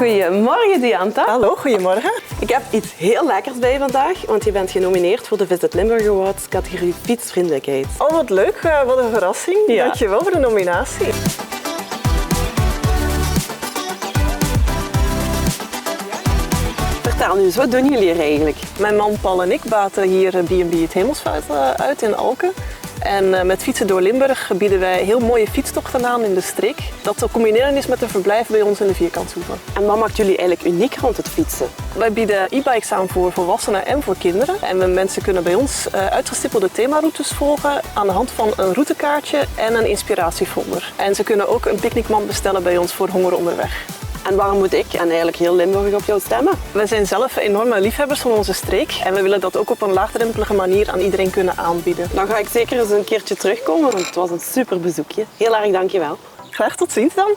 Goedemorgen Dianta. Hallo, goedemorgen. Ik heb iets heel lekkers bij je vandaag, want je bent genomineerd voor de Visit Limburg Awards categorie fietsvriendelijkheid. Oh, wat leuk. Wat een verrassing. Ja. Dankjewel voor de nominatie. Vertel nu eens, wat doen jullie hier eigenlijk? Mijn man Paul en ik baten hier B&B Het Hemelsveld uit in Alken. En met Fietsen door Limburg bieden wij heel mooie fietstochten aan in de streek. Dat te combineren is met een verblijf bij ons in de Vierkantshoeve. En wat maakt jullie eigenlijk uniek rond het fietsen? Wij bieden e-bikes aan voor volwassenen en voor kinderen. En mensen kunnen bij ons uitgestippelde themaroutes volgen aan de hand van een routekaartje en een inspiratiefolder. En ze kunnen ook een picknickmand bestellen bij ons voor honger onderweg. En waarom moet ik en eigenlijk heel Limburg op jou stemmen? Wij zijn zelf enorme liefhebbers van onze streek en we willen dat ook op een laagdrempelige manier aan iedereen kunnen aanbieden. Dan ga ik zeker eens een keertje terugkomen, want het was een super bezoekje. Heel erg dankjewel. Graag tot ziens dan.